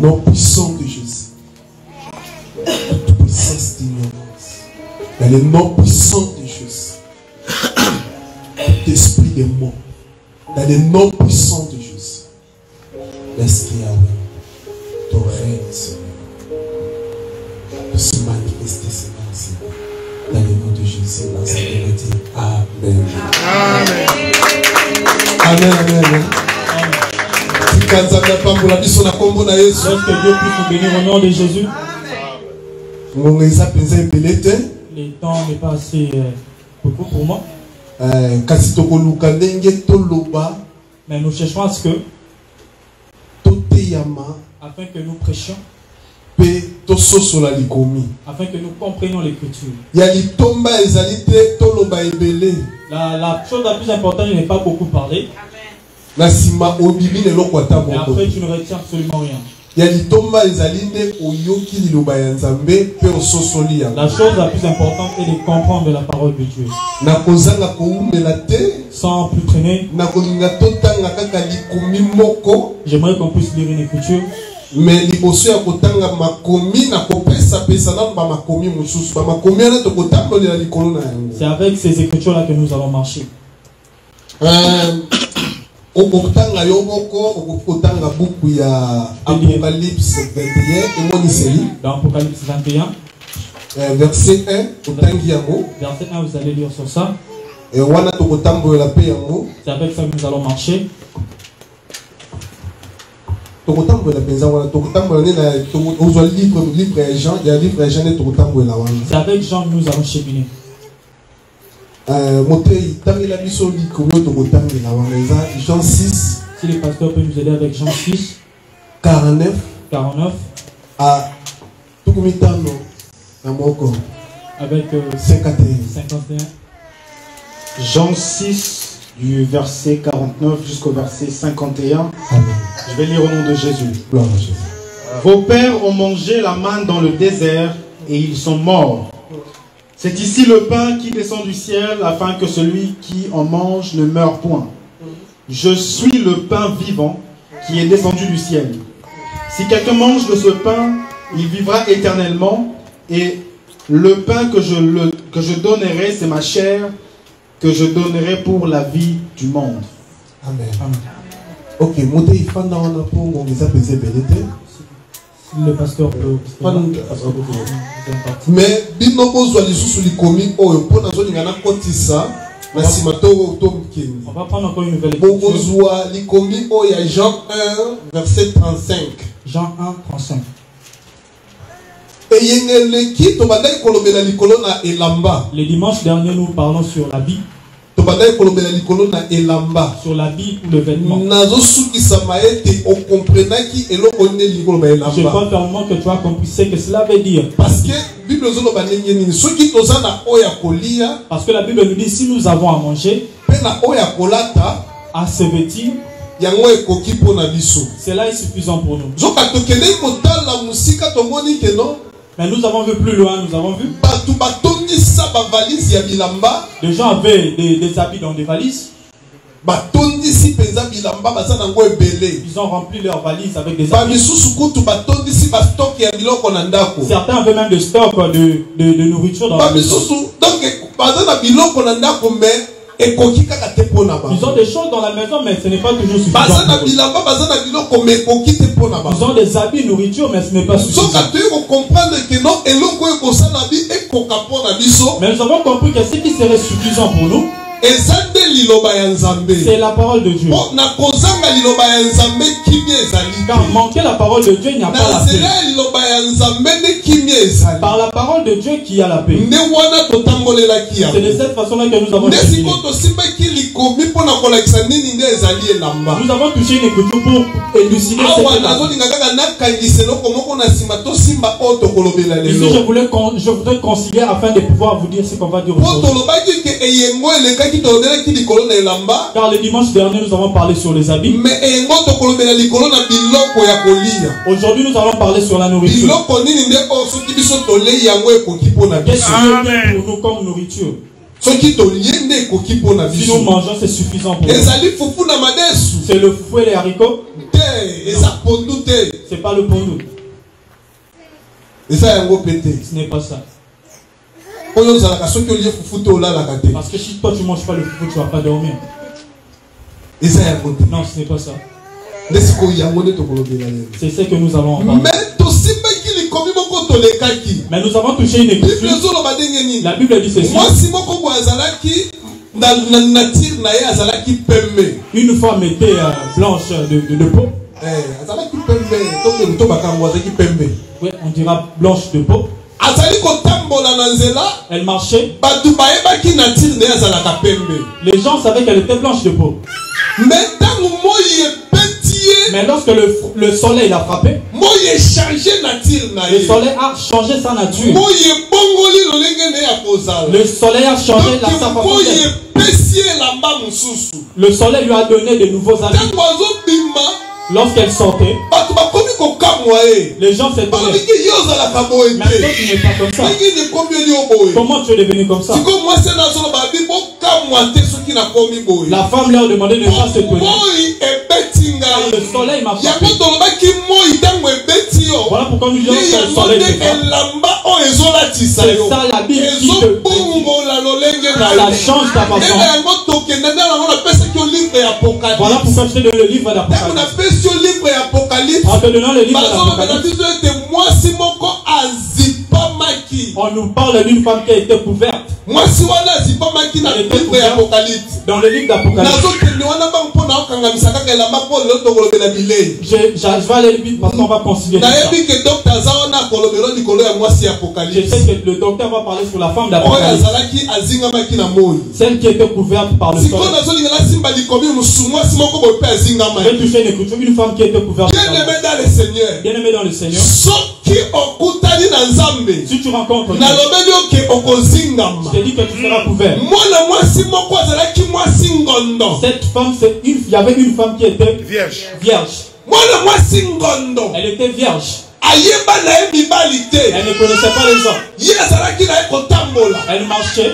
nom puissant de Jésus. Toute puissance d'ignorance. Dans le nom puissant de Jésus. Tout esprit de mort. Dans le nom puissant de Jésus. Laisse qu'il y a ton règne, Seigneur. De se manifester, Seigneur. Dans le nom de Jésus. Amen. Amen. Amen. Amen. Lorsque Dieu puisse nous bénir au nom de Jésus. Le temps n'est pas assez beaucoup pour moi. Mais nous cherchons à ce que, afin que nous prêchions, afin que nous comprenions l'écriture. La chose la plus importante, je n'ai pas beaucoup parlé. Mais après, tu ne retiens absolument rien. La chose la plus importante est de comprendre la parole de Dieu. Sans plus traîner, j'aimerais qu'on puisse lire une écriture. Mais c'est avec ces écritures-là que nous allons marcher. Apocalypse 21, dans Apocalypse 21, verset 1, verset 1, vous allez lire sur ça. C'est avec ça que nous allons marcher. C'est avec Jean que nous allons cheminer. Jean 6. Si le pasteur peut nous aider avec Jean 6. 49. À avec 51. Jean 6 du verset 49 jusqu'au verset 51. Amen. Je vais lire au nom de Jésus. Gloire à Jésus. Vos pères ont mangé la manne dans le désert et ils sont morts. C'est ici le pain qui descend du ciel afin que celui qui en mange ne meure point. Je suis le pain vivant qui est descendu du ciel. Si quelqu'un mange de ce pain, il vivra éternellement. Et le pain que je donnerai, c'est ma chair que je donnerai pour la vie du monde. Amen. Ok, le pasteur peut. Mais binobo soit les sous les commis au pour la zone ngana kotisa na simato to mkini. On va prendre encore une nouvelle écriture. Bozo les commis au ya Jean 1 verset 35. Jean 1 35. Et yengele ki to badai kolobela likolo na elamba. Le dimanche dernier nous parlons sur la vie. Sur la vie ou le vêtement. Je crois fermement que tu as compris ce que cela veut dire. Parce que la Bible nous dit si nous avons à manger, à se vêtir, cela est suffisant pour nous. Mais nous avons vu plus loin, nous avons vu. Les gens avaient des habits dans des valises. Ils ont rempli leurs valises avec des habits. Certains avaient même des stocks de nourriture dans la maison. Ils ont des choses dans la maison, mais ce n'est pas toujours suffisant. Ils ont des habits, nourriture, mais ce n'est pas suffisant. Mais nous avons compris que ce qui serait suffisant pour nous, c'est la parole de Dieu. Car manquer la parole de Dieu, il n'y a pas la paix. Par la parole de Dieu qu'il y a la paix. C'est de cette façon-là que nous avons cheminé. Nous avons touché une écriture pour élucider cette ici, je voudrais concilier afin de pouvoir vous dire ce qu'on va dire aujourd'hui. Car le dimanche dernier, nous avons parlé sur les habits. Aujourd'hui, nous allons parler sur la nourriture. Qu'est-ce qui est pour nous comme nourriture? Si nous mangeons, c'est suffisant pour nous. C'est le foufou et les haricots. C'est pas le pondou. Ce n'est pas ça. Parce que si toi tu manges pas le foufou, tu vas pas dormir. Non, ce n'est pas ça. C'est ce que nous allons en parler. Mais nous avons touché une écriture. La Bible dit ceci. Une femme était blanche de peau. Oui, on dira blanche de peau. Elle marchait. Les gens savaient qu'elle était blanche de peau. Mais lorsque le soleil l'a frappé, le soleil a changé sa nature. Le soleil a changé sa façon d'être. Le soleil lui a donné de nouveaux habits. Lorsqu'elle sortait, les gens s'étonnaient. Mais toi, tu n'es pas comme ça. Comment tu es devenu comme ça? La femme leur demandait de ne pas s'étonner. Le soleil m'a frappé. Voilà pourquoi nous disons que le soleil te frappe. C'est ça la Bible qui te ça change ta façon. Voilà pourquoi je te donne le livre d'Apocalypse. En te donnant le livre d'Apocalypse, on nous parle d'une femme qui a été couverte. Dans le livre d'Apocalypse. Je vais aller vite parce qu'on va considérer ça. Je sais que le docteur va parler sur la femme d'Apocalypse. Celle qui était couverte par le soleil. Je vais toucher une femme qui était couverte par le soleil. Bien-aimé dans le Seigneur. Si tu rencontres Dieu, je te dis que tu seras couvert. Cette femme, il y avait une femme qui était vierge. Elle était vierge. Elle ne connaissait pas les hommes. Elle marchait.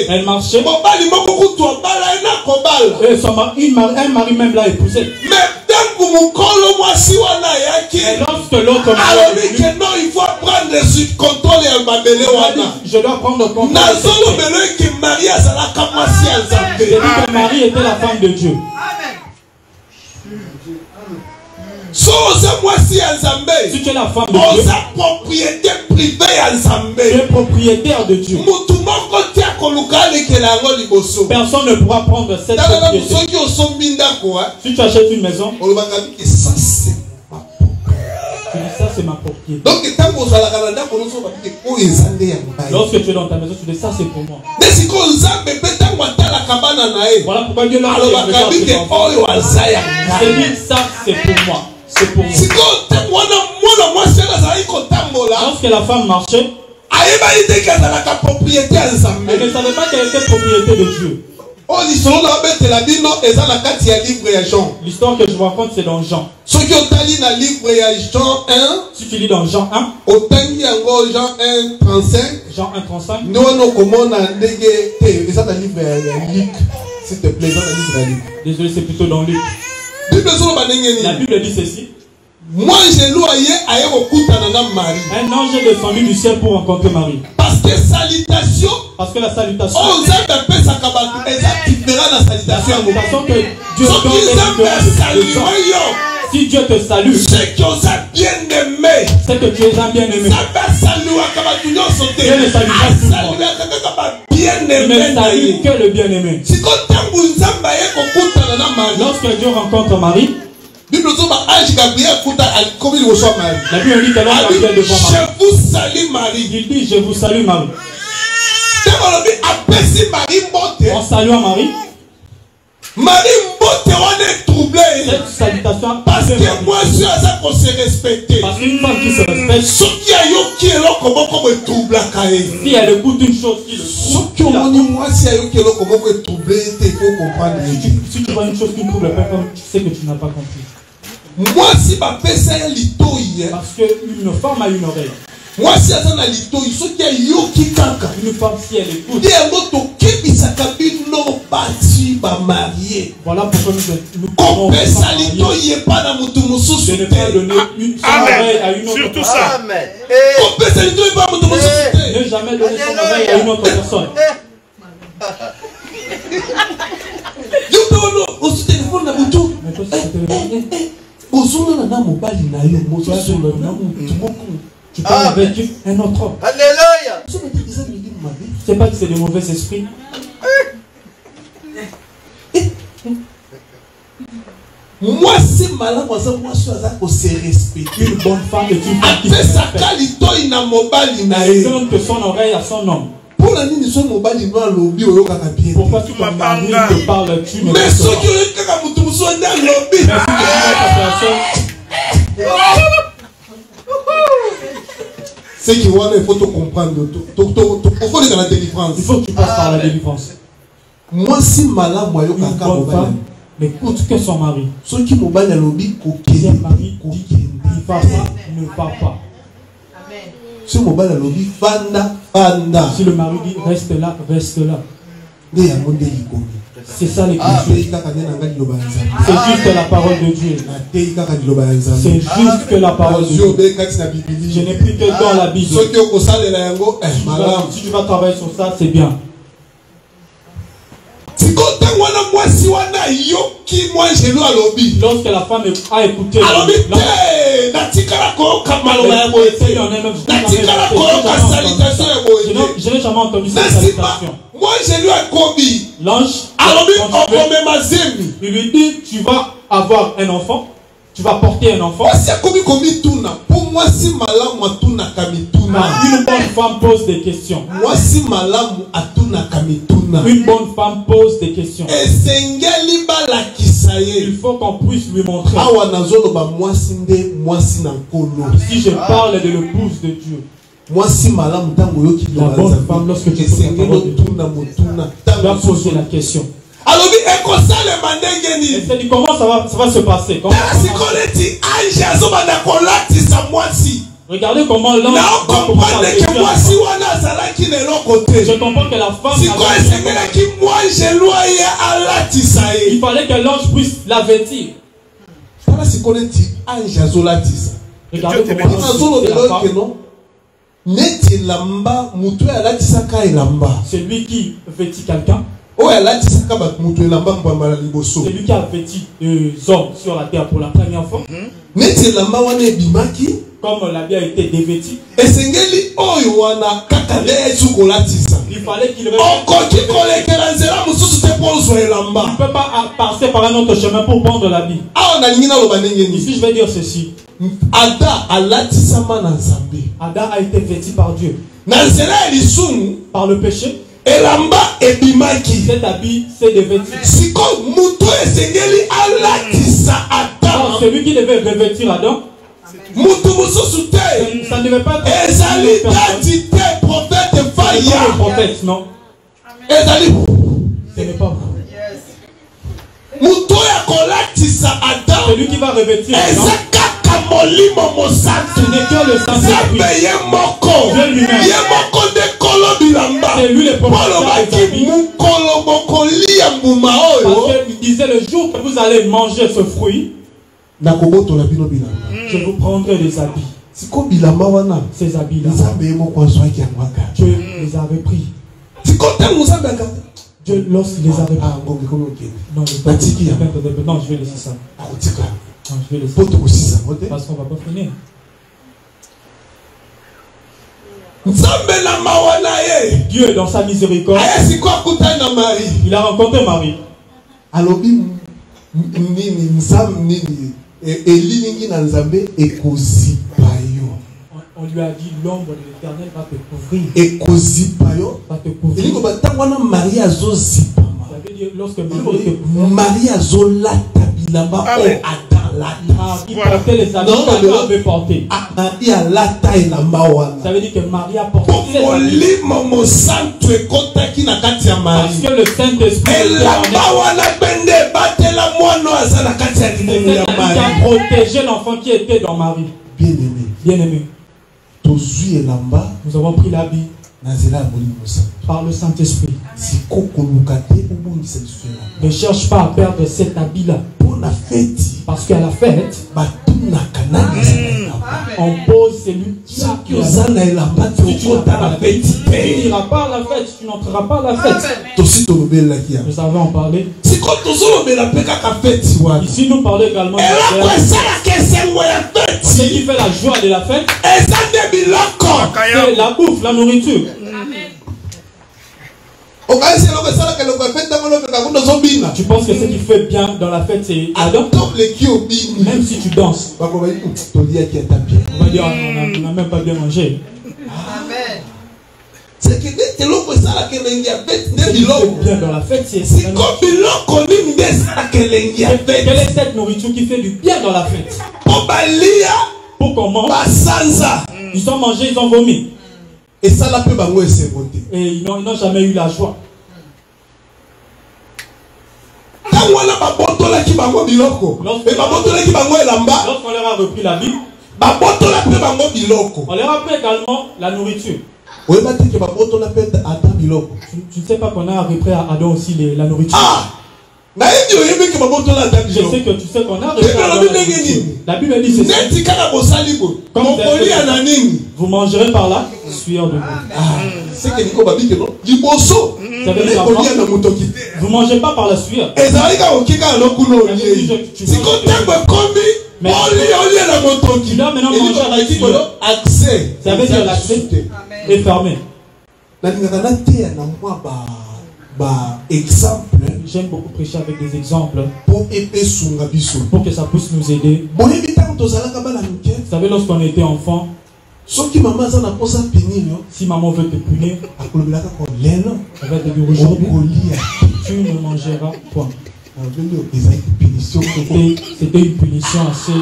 Elle marchait. Et un mari même l'a épousée. Et lorsque l'autre mari est venu, je dois prendre contrôle. J'ai dit que Marie était la femme de Dieu. Si tu es la femme de Dieu, tu es propriétaire de Dieu. Personne ne pourra prendre cette propriété. Si tu achètes une maison, tu dis ça c'est ma propriété. Lorsque tu es dans ta maison, tu dis ça c'est pour moi. Voilà pourquoi Dieu l'a dit ça c'est pour moi. C'est pour moi. Lorsque la femme marchait, elle ne savait pas qu'elle était propriété de Dieu. L'histoire que je vous raconte, c'est dans Jean. Si tu lis dans Jean 1, Jean 1:35, désolé, c'est plutôt dans Luc. La Bible dit ceci. Un ange est descendu du ciel pour rencontrer Marie. Parce que la salutation que Dieu si Dieu te salue, c'est que tu es un bien-aimé. Dieu ne salue pas tout le monde. Il ne salue que le bien-aimé. Lorsque Dieu rencontre Marie, la Bible dit que l'ange Gabriel devant Marie. Je vous salue Marie. Il dit je vous salue Marie. En saluant Marie, est troublée. Cette salutation parce que moi je suis à qu'on se respecter. Parce qu'une femme qui se respecte, si elle écoute une chose qui le trouble, si tu vois une chose qui ne trouble pas, tu sais que tu n'as pas compris. Moi si ma parce qu'une femme a une oreille. Moi si une femme si elle écoute, Voilà pourquoi nous de ne pas donner une seule oreille à une autre surtout personne. ça. Ne jamais donner son oreille à une autre personne. Tu parles avec un autre homme. Alléluia. C'est pas que c'est des mauvais esprits. Moi, c'est malin, moi, se respecter. Une bonne femme est une femme qui se respecte. Elle donne que son oreille à son homme. Pourquoi tu ton mari te parle, tu ne mais ceux qui c'est qui il faut te comprendre. Il faut aller dans la délivrance. Il faut que tu passes par la délivrance. Moi, si malin, moi, une bonne femme n'écoute que son mari. Ceux qui m'ont banni à l'objet, si un mari dit qu'il ne va pas, ne va pas. Si mon banni à l'objet, fanda. Si le mari dit reste là, reste là. C'est ça l'écriture. C'est juste la parole de Dieu. C'est juste que la parole de Dieu. Je n'ai plus que dans la Bible. Si tu vas travailler sur ça, c'est bien. Lorsque la femme a écouté, je n'ai jamais entendu cette salutation. L'ange, il lui dit, tu vas avoir un enfant, tu vas porter un enfant. Une bonne femme pose des questions. Une bonne femme pose des questions. Il faut qu'on puisse lui montrer. Ici, je parle de l'épouse de Dieu. La bonne femme, lorsque tu poses la parole de Dieu, tu dois poser la question. Et c'est dit, comment ça va se passer? Regardez comment l'ange. Je comprends que la femme. Il fallait que l'ange puisse la vêtir. Regardez comment c'est lui qui vêtit quelqu'un. C'est lui qui a vêti des hommes sur la terre pour la première fois. Comme l'habit a été dévêti. Il fallait qu'il ne peut pas passer par un autre chemin pour prendre l'habit. Ici, je vais dire ceci. Ada a été vêti par Dieu. Par le péché. Cet habit s'est dévêti. Celui qui devait revêtir Adam, ça ne devait pas être le prophète, non. Ce n'est pas vous. Celui qui va revêtir Adam, ce n'est que le Saint-Esprit. Dieu lui-même. C'est lui le prophète. Parce qu'il disait le jour que vous allez manger ce fruit, je vous prendrai des habits. Ces habits-là, Dieu les avait pris. Dieu, lorsqu'il les avait pris. Non, je vais laisser ça. Non, je vais laisser ça. Parce qu'on ne va pas finir. Dieu, dans sa miséricorde, il a rencontré Marie. On lui a dit, l'ombre de l'Éternel va te couvrir. Va te couvrir. Ça veut dire, lorsque Marie était couverte, il portait les habits qu'Adam avait portés. Ça veut dire que Marie a porté les habits. Parce que le Saint-Esprit a protégé l'enfant qui était dans Marie. Bien-aimé. Nous avons pris l'habit. par le Saint-Esprit. Ne cherche pas à perdre cet habit-là. Parce qu'à la fête, on pose celui qui a tu n'iras pas à la fête, tu n'entreras pas à la fête. Nous avons parlé. Ici, nous parlons également de ce qui fait la joie de la fête. C'est la bouffe, la nourriture. Tu penses que ce qui fait bien dans la fête, c'est la danse? Même si tu danses, on va dire on n'a même pas bien mangé. Amen. C'est que ce qui fait bien dans la fête, c'est quelle est cette nourriture qui fait du bien dans la fête? Pour qu'on mange, ils ont mangé, ils ont vomi. Et ils n'ont jamais eu la joie. Lorsqu'on leur a repris la Bible, on leur a pris également la nourriture. Tu ne sais pas qu'on a repris à Adam aussi la nourriture. Je sais que tu sais qu'on a repris à Adam la nourriture. La Bible dit ceci. Vous mangerez par là, sueur de vous. Vous ne mangez pas par la sueur. Mais tu dois maintenant manger à la sueur. Ça veut dire l'accès est fermé. J'aime beaucoup prêcher avec des exemples pour que ça puisse nous aider. Vous savez, lorsqu'on était enfant, si maman veut te punir, elle va te dire aujourd'hui, tu ne mangeras point. C'était une punition assez.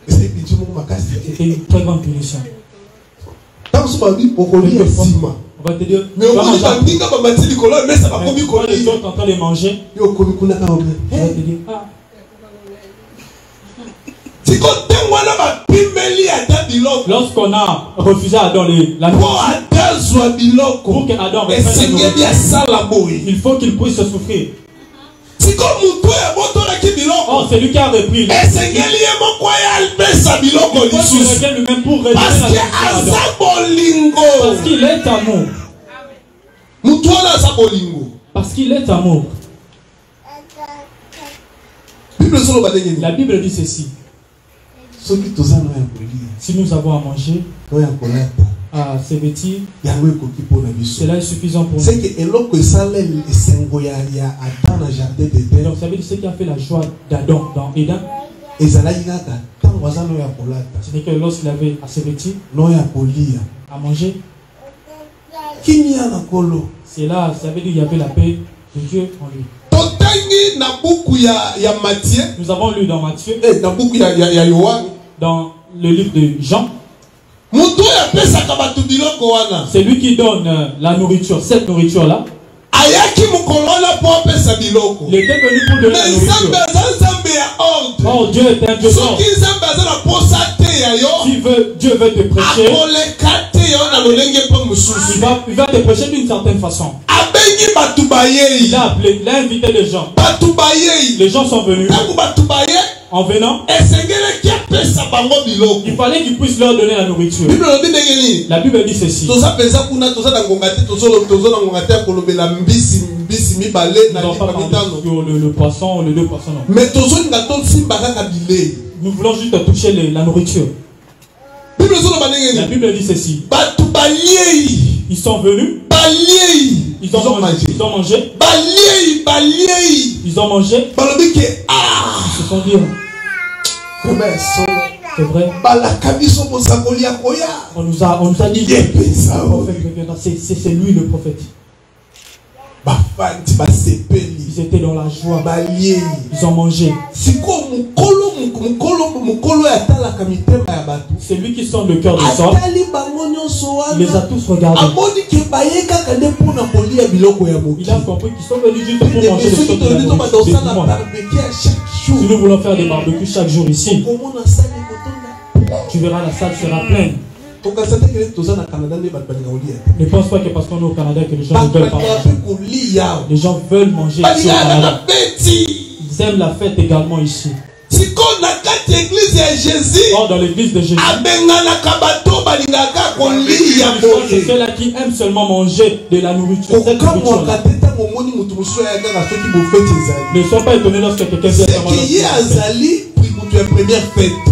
C'était une très grande punition. On va te dire, mais quand les autres en train de manger, on va te dire, ah. Lorsqu'on a refusé à Adam la nourriture, pour qu'Adam reprenne la nourriture, il faut qu'il puisse souffrir. Oh, c'est lui qui a repris. Il faut qu'il revienne lui-même pour redonner la nourriture. Parce qu'il est amour. Parce qu'il est amour. La Bible dit ceci. Si nous avons à manger, à se vêtir, cela est suffisant pour nous. Donc ça veut dire ce qui a fait la joie d'Adam dans Éden. Ce n'est que lorsqu'il avait à se vêtir, à manger, c'est là, ça veut dire qu'il y avait la paix de Dieu en lui. Nous avons lu dans Matthieu, dans le livre de Jean, c'est lui qui donne la nourriture, cette nourriture-là. Il était venu pour donner la nourriture. Oh, Dieu est un Dieu fort. Si Dieu veut te prêcher, il va te prêcher d'une certaine façon. Il a appelé, il a invité les gens. Les gens sont venus. En venant, il fallait qu'ils puissent leur donner la nourriture. La Bible dit ceci. Nous n'avons pas le poisson, les deux poissons. Mais nous voulons juste toucher la nourriture. La Bible dit ceci. Ils sont venus. Ils ont mangé. Ils ont mangé. Ils ont mangé. Ils se sont dit. C'est vrai. On nous a dit. C'est lui le prophète. Ils étaient dans la joie. Ils ont mangé. C'est lui qui sonde le cœur des hommes. Il les a tous regardés. Il a compris qu'ils sont venus juste pour manger les choses de la nourriture. Si nous voulons faire des barbecues chaque jour ici, tu verras, la salle sera pleine. Ne pense pas que parce qu'on est au Canada que les gens ne veulent pas manger. Les gens veulent manger ici au Canada. Ils aiment la fête également ici. Or dans l'église de Jésus, c'est ceux-là qui aiment seulement manger de la nourriture. Ne sois pas étonné lorsque quelqu'un vient à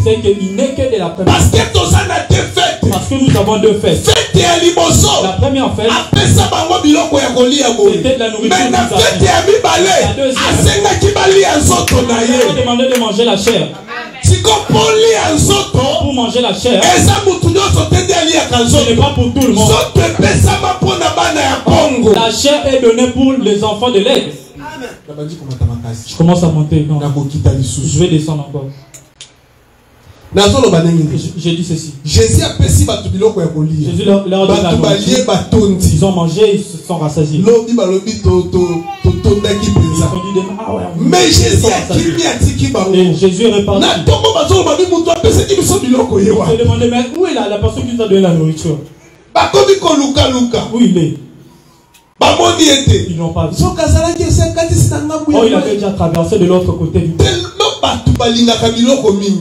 c'est qu'il n'est que de la première fête. Parce que nous avons deux fêtes. La première fête, c'était de la nourriture. La deuxième, on a demandé de manger la chair. Pour manger la chair, ce n'est pas pour tout le monde. La chair est donnée pour les enfants de l'aigle. Je commence à monter. Non. Je vais descendre encore. J'ai dit ceci. Jésus leur donne la nourriture. Ils ont mangé, ils se sont rassasiés. Ils ont dit mais Jésus a et Jésus est reparti. Je demandais, mais où est la personne qui nous a donné la nourriture? Où il est? Ils n'ont pas vu. Oh, il avait déjà traversé de l'autre côté du monde.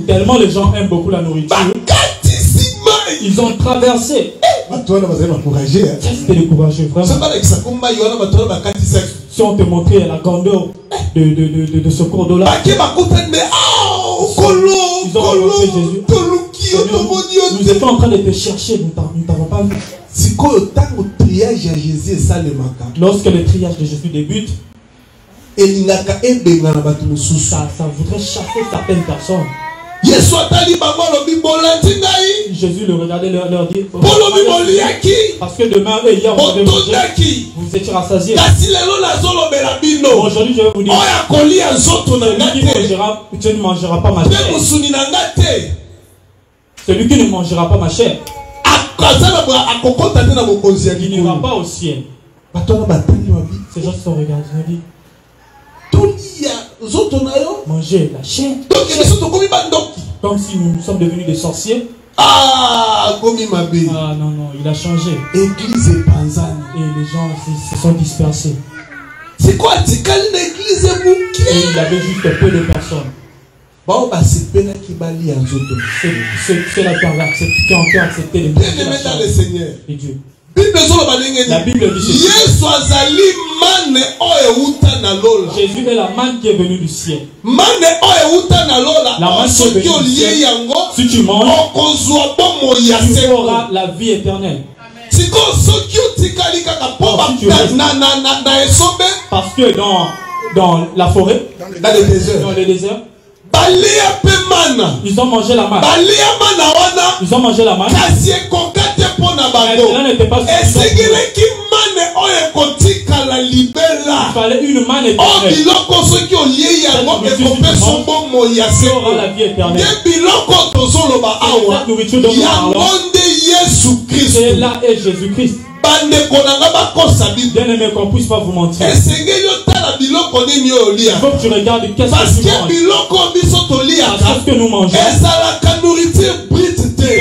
Tellement les gens aiment beaucoup la nourriture. Ils ont traversé. C'était découragé, vraiment. Si on te montrait la grandeur de ce cours d'eau là, ils ont rencontré Jésus. Nous étions en train de te chercher, nous ne t'avons pas vu. Lorsque le triage de Jésus débute, ça voudrait chasser certaines personnes. Jésus le regardait leur dit parce que demain et hier vous avez mangé, vous étiez rassasiés. Aujourd'hui je vais vous dire tu ne mangeras pas ma chair. Celui qui ne mangera pas ma chair, il n'ira pas au ciel. Ces gens se sont regardés et dit manger la chair. Comme si nous sommes devenus des sorciers. Ah non, il a changé. Et les gens se sont dispersés. C'est quoi l'église? Et il y avait juste peu de personnes. C'est la qui ont accepté le Seigneur et Dieu. La Bible dit Jésus est la manne qui est venue du ciel. La manne qui est venue du ciel, si tu manges, tu auras la vie éternelle. Parce que dans la forêt, dans le désert, ils ont mangé la manne. Ils ont mangé la manne. Cela n'était pas suffisant. Il fallait une manne éternelle. Tu auras la vie éternelle. Cette nourriture dont nous parlons, c'est là est Jésus-Christ. Bien aimé, qu'on ne puisse pas vous mentir. Il faut que tu regardes qu'est-ce que tu manges. Parce que nous mangeons, ce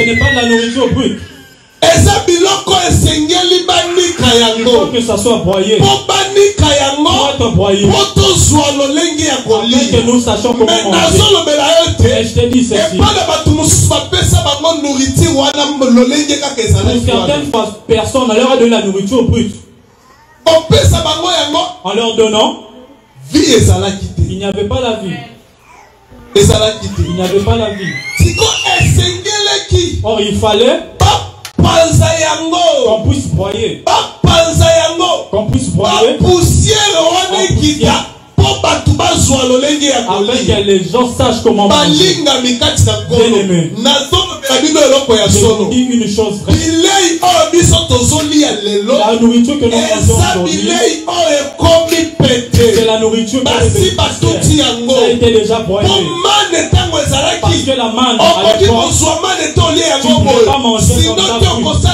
n'est pas de la nourriture brute. Il faut que ça soit broyé. Pour être broyé. Afin que nous sachions comment manger. Et je te dis ceci. Pour certaines personnes, on leur a donné la nourriture brute. En leur donnant, il n'y avait pas la vie. Il n'y avait pas la vie. Or, il fallait qu'on puisse broyer. Qu'on puisse broyer. Afin que les gens sachent comment manger. Bien aimé, je vous dis une chose vraie. La nourriture que nous mangeons aujourd'hui, c'est la nourriture qui a été déjà broyée. Parce que la manne à l'époque, tu ne peux pas manger comme ça.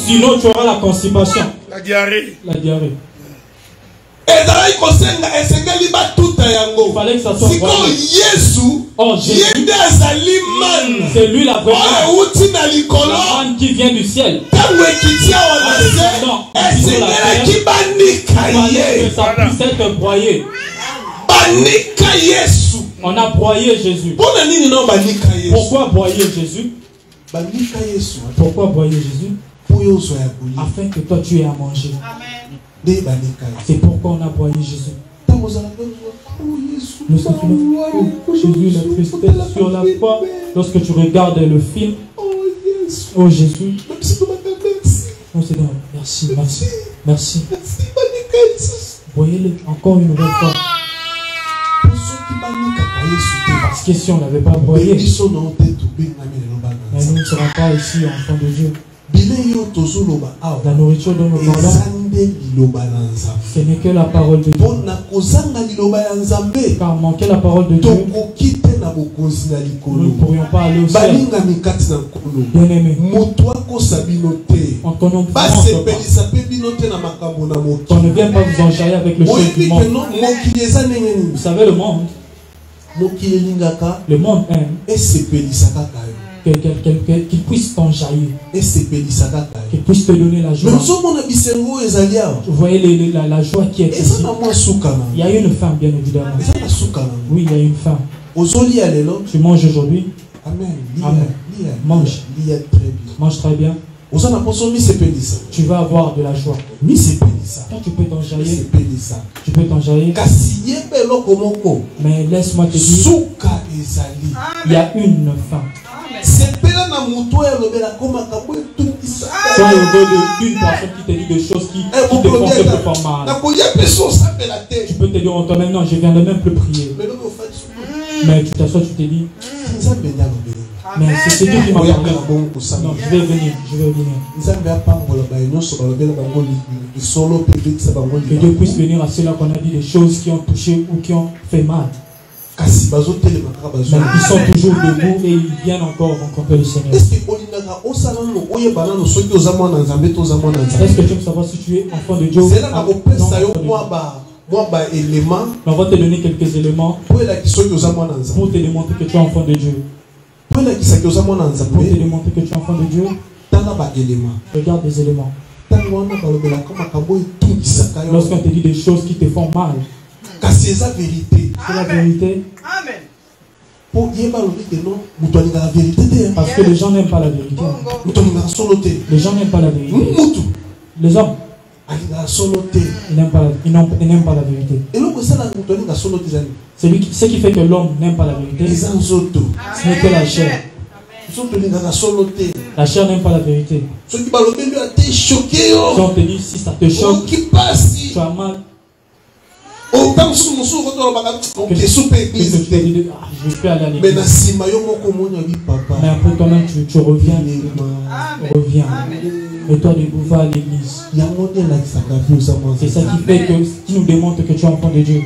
Sinon tu auras la constipation. La diarrhée. La diarrhée. Il fallait que ça soit vrai. Oh, Jésus, c'est lui la vraie manne qui vient du ciel. Il fallait que ça puisse être broyé. On a broyé Jésus. Pourquoi broyer Jésus? Pourquoi broyer Jésus? Afin que toi tu aies à manger. C'est pourquoi on a broyé Jésus. Lorsque tu Jésus, la tristesse sur la croix, lorsque tu regardes le film, oh Jésus, oh Seigneur, merci, merci, merci. Voyez-le encore une nouvelle fois. Parce que si on n'avait pas broyé, nous ne serons pas ici, enfants de Dieu. La nourriture dont nous parlons, ce n'est que la parole de Dieu. Car manquer la parole de Dieu, nous ne pourrions pas aller au ciel. Bien-aimés, en ton nom, on ne vient pas vous enjailler avec le chef du monde. Vous savez, le monde aime qu'il puisse t'enjaillir, qu'il puisse te donner la joie. Vous voyez la joie qui est ici. Il y a une femme, bien évidemment. Oui, il y a une femme. Tu manges aujourd'hui. Amen. Mange. Mange très bien. Tu vas avoir de la joie. Toi, tu peux t'enjailler. Tu peux t'enjailler. Mais laisse-moi te dire, il y a une femme. C'est le d'une personne qui te dit des choses qui te font mal. Tu peux te dire en toi-même, non, je viens de même plus prier. Mais tu t'assois, tu te dis, mais c'est Dieu qui m'a parlé. Non, je vais venir. Que Dieu puisse venir à ceux-là qu'on a dit des choses qui ont touché ou qui ont fait mal. Mais ils sont toujours debout et ils viennent encore rencontrer le Seigneur. Est-ce que tu veux savoir si tu es enfant de Dieu? On va te donner quelques éléments pour te démontrer que tu es enfant de Dieu. Pour te démontrer que tu es enfant de Dieu, regarde des éléments. Lorsqu'on te dit des choses qui te font mal, c'est la vérité. Amen. Parce que les gens n'aiment pas la vérité. Les gens n'aiment pas la vérité. Les hommes, ils n'aiment pas la vérité. Ce qui fait que l'homme n'aime pas la vérité, ce n'est que la chair. La chair n'aime pas la vérité. Si on te dit, si ça te choque, tu as mal. Je peux aller à l'église. Mais après toi-même tu reviens. Et toi debout, va à l'église. C'est ça qui fait que, qui nous démontre que tu es enfant de Dieu.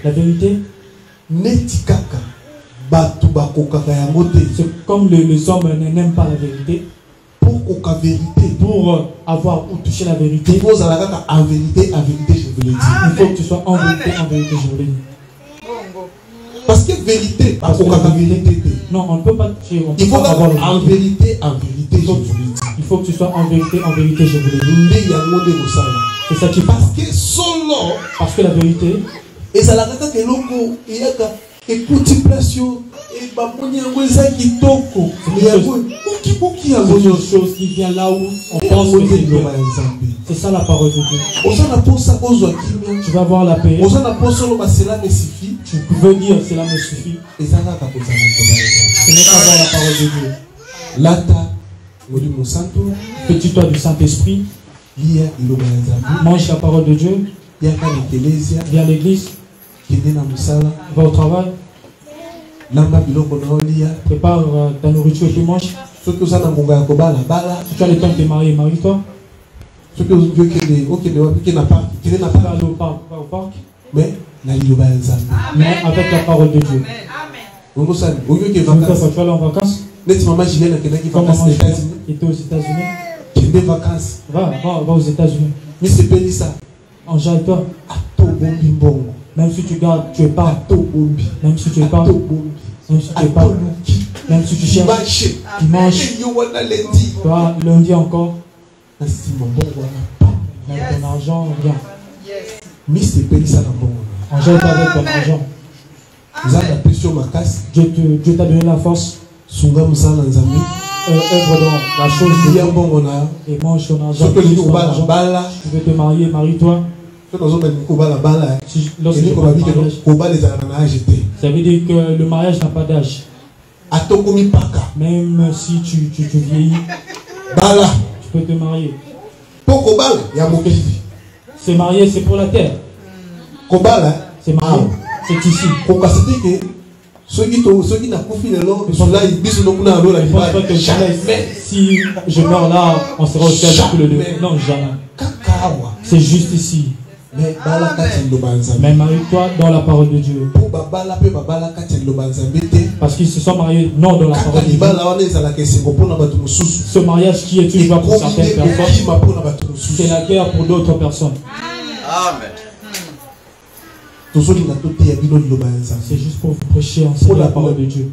La vérité, c'est comme les hommes n'aiment pas la vérité. Pour avoir ou toucher la vérité, il faut que tu sois en vérité, je vous l'ai dit. Parce que vérité, non, on ne peut pas toucher. Il faut avoir en vérité, il faut que tu sois en vérité, je vous l'ai dit. C'est ça qui passe. Parce que la vérité, et ça la écoute place et une chose qui vient là où on pense que c'est ça la parole de Dieu. Tu vas avoir la paix. Tu peux dire cela me suffit. Ce n'est pas avoir la parole de Dieu. Fais-tu-toi du Saint-Esprit. Mange la parole de Dieu. Viens à l'église. Va au travail. Prépare ta nourriture et tu manges. Si tu as le temps de te marier, marie-toi. Va au parc. Mais avec la parole de Dieu. Tu vas aller en vacances. Comme maman Julien qui était aux États-Unis. Va aux États-Unis. Enjaille-toi. Même si tu gardes, tu es pas. Même si tu es pas. Même si tu es pas. Même si tu cherches. Dimanche. Toi, lundi encore. Même ton argent, viens. Enjaille-toi avec ton argent. Dieu t'a donné la force. Œuvre dans la chose de Dieu et mange ton argent. Tu veux te marier, marie-toi. Ça veut dire que le mariage n'a pas d'âge. Même si tu vieillis, tu peux te marier. Se marier, c'est pour la terre. C'est marié, c'est ici. Si je meurs là, on sera au ciel pour le deux. Non, jamais. C'est juste ici. Mais marie-toi dans la parole de Dieu. Parce qu'ils se sont mariés non dans la parole de Dieu. Ce mariage qui est une joie pour certaines personnes, c'est la guerre pour d'autres personnes. Amen. C'est juste pour vous prêcher en la parole de Dieu.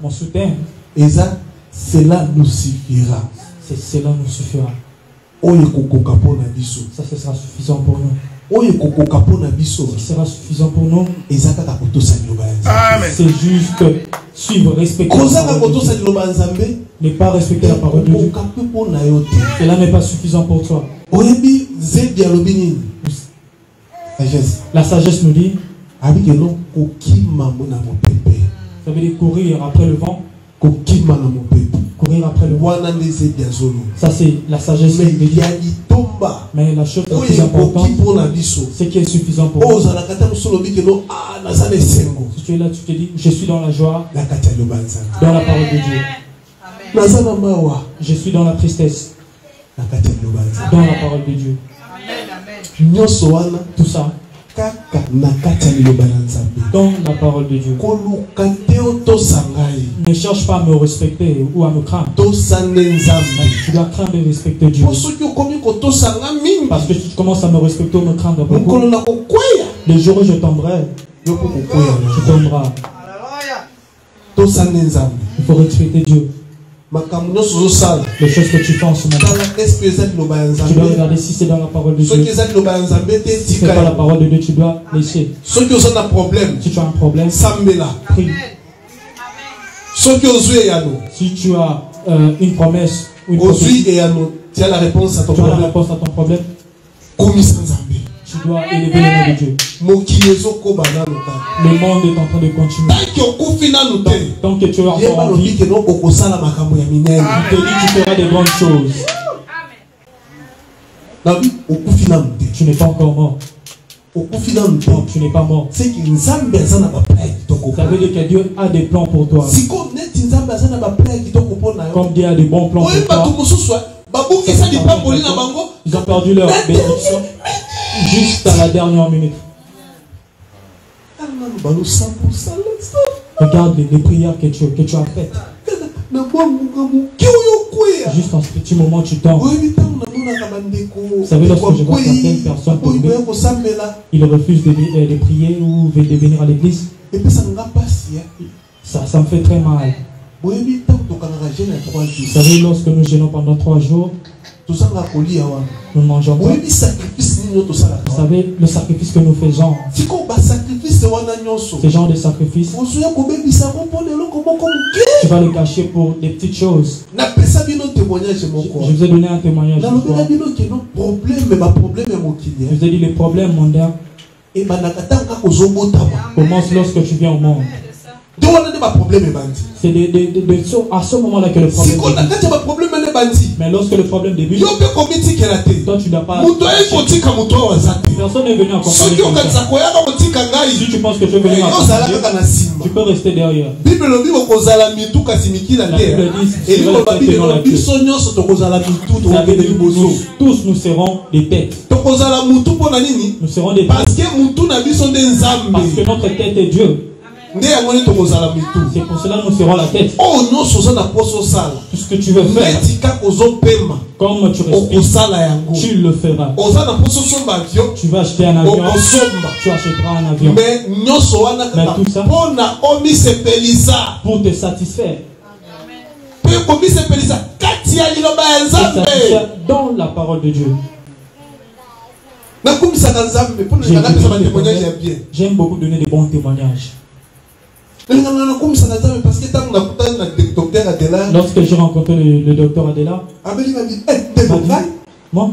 Mon soutien, cela nous suffira. Cela nous suffira. Ça, ce sera suffisant pour nous. Ce sera suffisant pour nous. C'est juste suivre, respecter la parole de Dieu. Ne pas respecter la parole de Dieu. Cela n'est pas suffisant pour toi. La sagesse nous dit, ça veut dire courir après le vent. Courir après le vent. Ça c'est la sagesse qui nous dit. Mais la chose la plus importante, c'est qui est suffisant pour nous. Si tu es là, tu te dis, je suis dans la joie, dans la parole de Dieu. Je suis dans la tristesse, dans la parole de Dieu. Tout ça dans la parole de Dieu. Ne cherche pas à me respecter ou à me craindre. Tu dois craindre et respecter Dieu. Parce que si tu commences à me respecter ou me craindre beaucoup, le jour où je tomberai, tu tomberas. Il faut respecter Dieu. Les choses que tu fais en ce moment, tu dois regarder si c'est dans la parole de Dieu. Si ce n'est pas la parole de Dieu, tu dois laisser. Si tu as un problème, prie. Si tu as une promesse ou une prophétie, tu as la réponse à ton problème, tu dois élever le nom de Dieu. Le monde est en train de continuer. Tant que tu es encore en vie, il te dit tu feras des grandes choses. Tu n'es pas encore mort. Non, tu n'es pas mort. Ça veut dire que Dieu a des plans pour toi. Comme Dieu a des bons plans pour toi. Ils ont perdu leur bénédiction juste à la dernière minute. Regarde les prières que tu as faites. Juste en ce petit moment, tu tombes. Vous savez, lorsque je vois certaines personnes tomber, ils refusent de prier ou de venir à l'église. Ça me fait très mal. Vous savez, lorsque nous jeûnons pendant 3 jours, nous ne mangeons pas. Vous savez, le sacrifice que nous faisons, ce genre de sacrifice, tu vas le cacher pour des petites choses. Je vous ai donné un témoignage. Je vous ai dit les problèmes mondains commencent lorsque tu viens au monde. C'est à ce moment-là que le problème débute. Mais lorsque le problème débute, toi tu n'as pas. Personne n'est venu accompagner comme ça. Si tu penses que tu es venu accompagner, tu peux rester derrière. La Bible dit tous nous serons des têtes. Nous serons des têtes. Parce que notre tête est Dieu. C'est pour cela que nous serons la tête. Tout ce que tu veux faire, comme tu respires, tu le feras. Tu vas acheter un avion, tu achèteras un avion. Mais tout ça, pour te satisfaire. Dans la parole de Dieu. J'aime beaucoup donner des bons témoignages. Lorsque j'ai rencontré le docteur Adela, moi,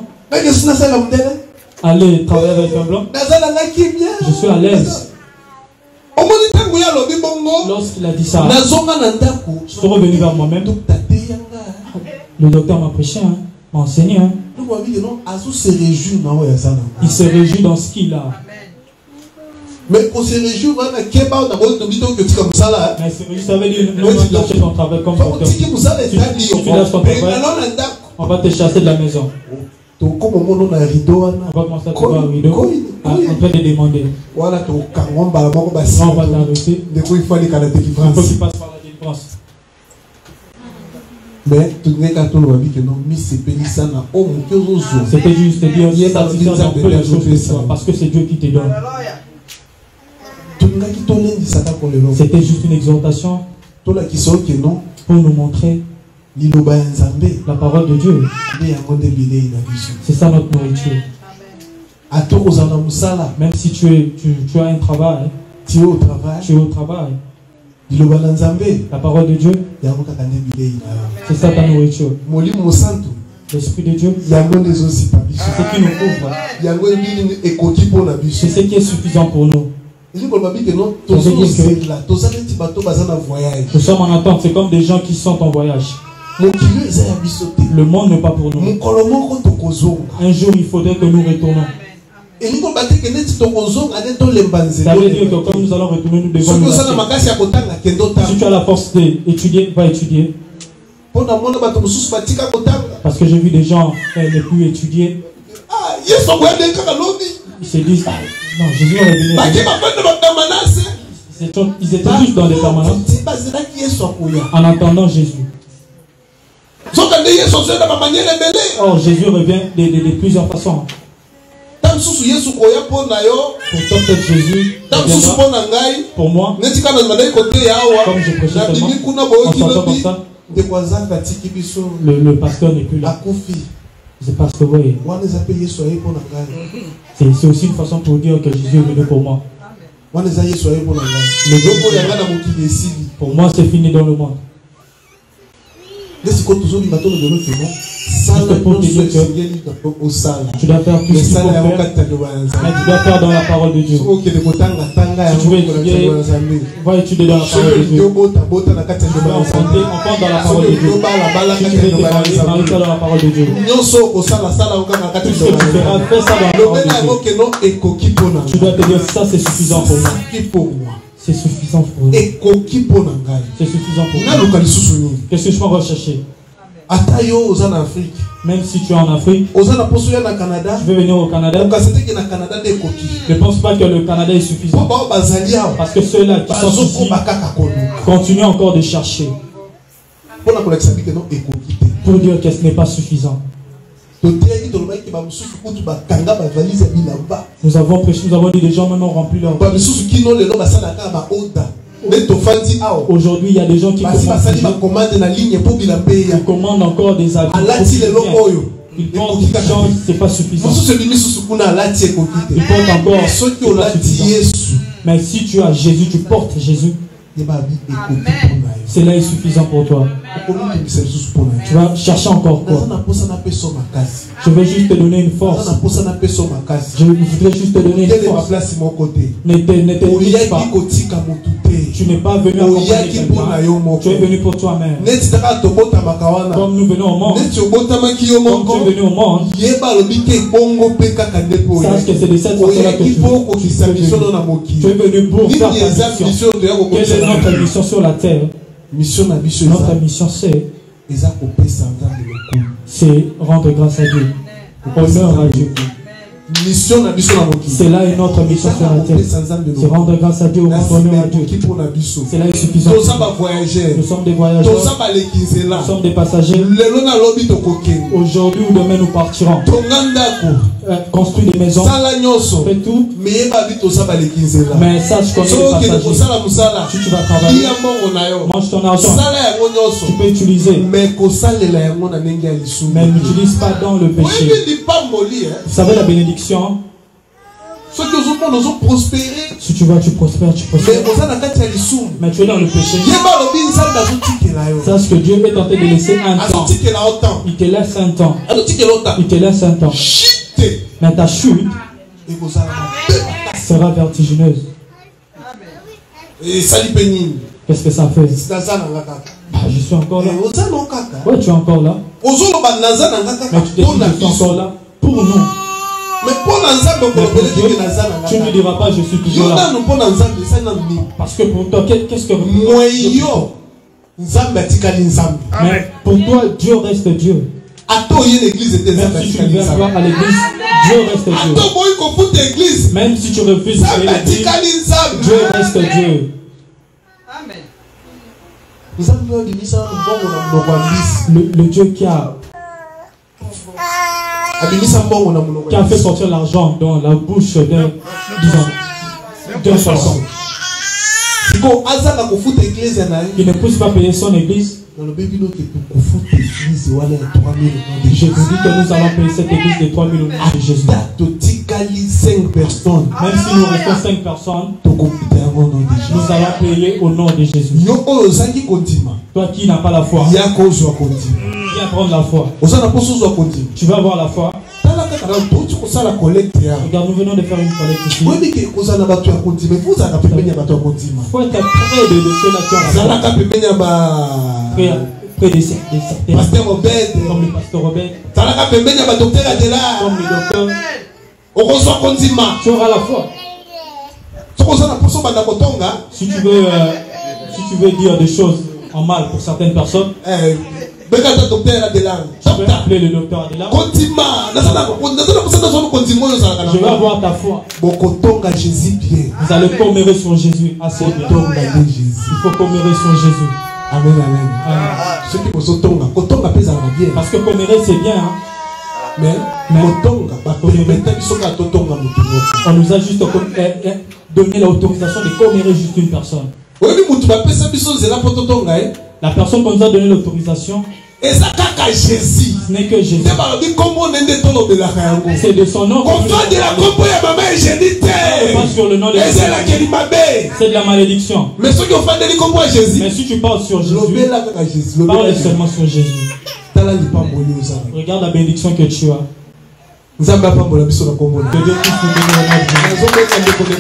aller travailler avec un blanc, je suis à l'aise. Lorsqu'il a dit ça, je suis revenu vers moi-même. Le docteur m'a prêché, m'a enseigné. Il se réjouit dans ce qu'il a. Mais pour se réjouir, ça veut dire non, lâcher ton travail comme docteur. Si tu lâches ton travail, on va te chasser de la maison. On va commencer à te voir un rideau, en train de demander. On va t'arrêter. Il faut qu'il passe par la délivrance. Mais c'était juste dire satisfaire un peu les choses parce que c'est Dieu qui te donne. C'était juste une exhortation pour nous montrer la parole de Dieu. C'est ça notre nourriture. Même si tu as un travail, tu es au travail. La parole de Dieu, c'est ça ta nourriture. L'Esprit de Dieu, c'est ce qui nous couvre. C'est ce qui est suffisant pour nous. Nous sommes en attente, c'est comme des gens qui sont en voyage. Le monde n'est pas pour nous. Un jour, il faudrait que nous retournons. Ça veut dire que comme nous allons retourner, nous devons nous acheter. Si tu as la force d'étudier, va étudier. Parce que j'ai vu des gens ne plus étudier. Ils se disent, non, Jésus aurait venu. Ils étaient juste dans des permanences en attendant Jésus. Or, Jésus revient de plusieurs façons. Pour toi, peut-être Jésus reviendra pour moi. Comme je prêchais seulement, on s'entend comme ça. Le pasteur n'est plus là. C'est parce que oui. C'est aussi une façon pour dire que Jésus est venu pour moi. Pour moi, c'est fini dans le monde. Juste pour te dire que tu dois faire tout ce qu'il faut faire, mais tu dois faire dans la parole de Dieu. Si tu veux étudier, va étudier dans la parole de Dieu. On compte dans la parole de Dieu. Si tu veux te marier, marie-toi dans la parole de Dieu. Tout ce que tu feras, fais ça dans la parole de Dieu. Tu dois te dire, ça c'est suffisant pour moi. C'est suffisant pour nous. C'est suffisant pour nous. Qu'est-ce que je peux rechercher? Même si tu es en Afrique, tu veux venir au Canada, ne pense pas que le Canada est suffisant. Parce que ceux-là qui sont ici continuent encore de chercher pour dire que ce n'est pas suffisant. Nous avons prêché, nous avons dit des gens maintenant ont rempli leur vie. Aujourd'hui, il y a des gens qui commandent encore des habits. Ils pensent qu'ils changent, c'est pas suffisant. Ils portent encore, c'est pas suffisant. Mais si tu as Jésus, tu portes Jésus. Cela est suffisant pour toi. Tu vas chercher encore quoi? Je vais juste te donner une force. Je voudrais juste te donner une force. Ne t'épuise pas. Tu n'es pas venu accompagner quelqu'un. Tu es venu pour toi-même. Comme nous venons au monde. Comme tu es venu au monde. Sache que c'est de cette façon-là que tu es venu pour faire ta mission. Quelle est notre mission sur la terre? Notre mission c'est rendre grâce à Dieu. Honneur à Dieu. C'est là une autre mission sur la terre. C'est rendre grâce à Dieu, rendre à Dieu. C'est là suffisant. Nous sommes des voyageurs. Nous sommes des passagers. Aujourd'hui ou demain nous partirons. Construire des maisons. Fais tout. Mais sache qu'on est des passagers. Si tu vas travailler, mange ton argent. Tu peux utiliser. Mais n'utilise pas dans le péché. Vous savez la bénédiction. Si tu vas, tu prospères, tu prospères. Mais tu es dans le péché. Sache que Dieu est tenté de laisser un temps. Il te laisse un temps. Il te laisse un temps. Mais ta chute sera vertigineuse. Qu'est-ce que ça fait? Je suis encore là. Ouais, tu es encore là. Mais tu te dis, je suis encore là pour nous. Mais pour Dieu, tu ne lui diras pas, je suis toujours là. Parce que pour toi, qu'est-ce que mais pour toi, Dieu reste Dieu. Même si tu ne viens pas à l'église, Dieu reste Dieu. Même si tu refuses d'aller à l'église, Dieu reste Dieu. Le Dieu qui a fait sortir l'argent dans la bouche d'un façon. Il ne puisse pas payer son église. Je vous dis que nous allons payer cette église de 3 000 au nom de Jésus. Même si nous restons 5 personnes, nous allons payer au nom de Jésus. Toi qui n'as pas la foi, viens prendre la foi. Tu vas avoir la foi. Regarde, nous venons de faire une collecte ici. Il faut être près de ceux-là qui ont près des certains. Pasteur Robert, comme le pasteur Robert, comme le docteur. Tu auras la foi. Si tu veux dire des choses en mal pour certaines personnes, tu peux appeler le docteur Adela. Je vais avoir ta foi. Vous allez commérer sur Jésus assez bien. Il faut commérer sur Jésus. Amen, amen. Parce que commérer c'est bien. Hein? Mais on nous a juste donné l'autorisation de commérer juste une personne. La personne qu'on nous a donné l'autorisation, ce n'est que Jésus. C'est de son nom. Sur le nom de Jésus. C'est de la malédiction. Mais si tu parles sur Jésus, parle seulement sur Jésus. Regarde la bénédiction que tu as. Que Dieu puisse nous donner.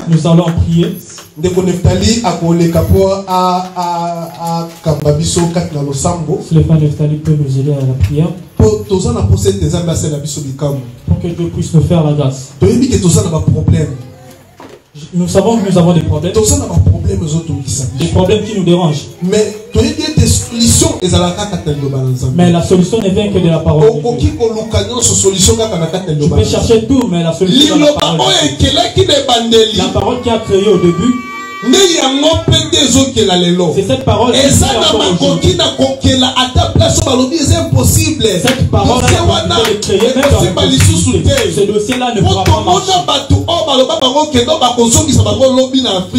Nous allons prier. Si le Père Neftali peut nous aider à la prière, pour que Dieu puisse nous faire la grâce. Nous savons que nous avons des problèmes. Des problèmes qui nous dérangent. Mais la solution ne vient que de la parole de Dieu. Tu peux chercher tout, mais la solution est la parole. La parole qui a créé au début, c'est cette parole qui est impossible. Cette parole est créée même dans l'impossibilité. Ce dossier-là ne pourra pas marcher.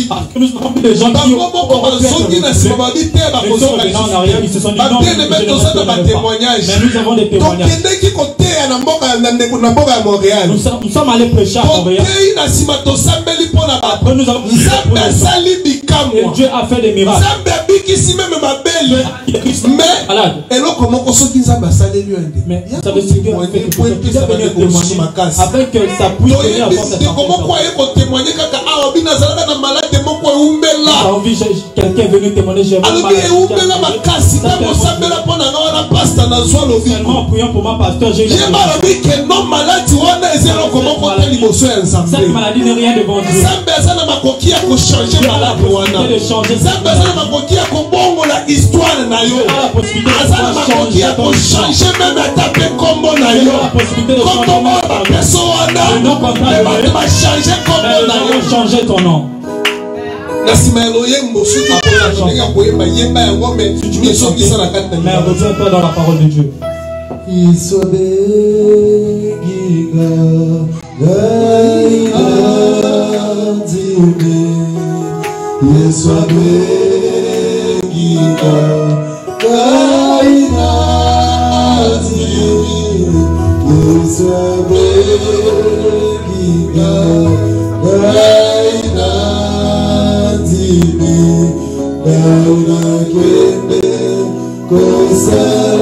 Parce que nous avons plus de gens qui ont en arrière, ils se sont dit non, mais nous avons des témoignages. Nous sommes allés prêcher à Montréal. Après nous avons et Dieu a fait des miracles. Mais ça veut dire que Dieu a venu témoigner afin que ça puisse venir à force quelqu'un est venu témoigner. Seulement en priant pour ma pasteur, j'ai eu cette maladie n'est rien devant Dieu. Changer ton nom. Mais reviens-toi dans la parole de Dieu. Cosa